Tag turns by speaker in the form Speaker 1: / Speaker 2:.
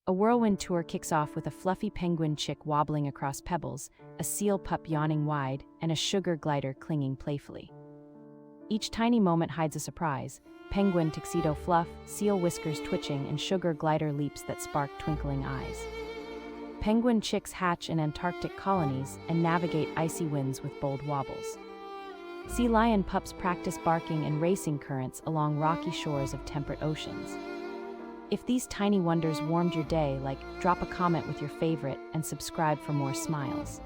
Speaker 1: A whirlwind tour kicks off with a fluffy penguin chick wobbling across pebbles, a seal pup yawning wide, and a sugar glider clinging playfully. Each tiny moment hides a surprise: penguin tuxedo fluff, seal whiskers twitching, and sugar glider leaps that spark twinkling eyes. Penguin chicks hatch in Antarctic colonies and navigate icy winds with bold wobbles. Sea lion pups practice barking and racing currents along rocky shores of temperate oceans. If these tiny wonders warmed your day, drop a comment with your favorite and subscribe for more smiles.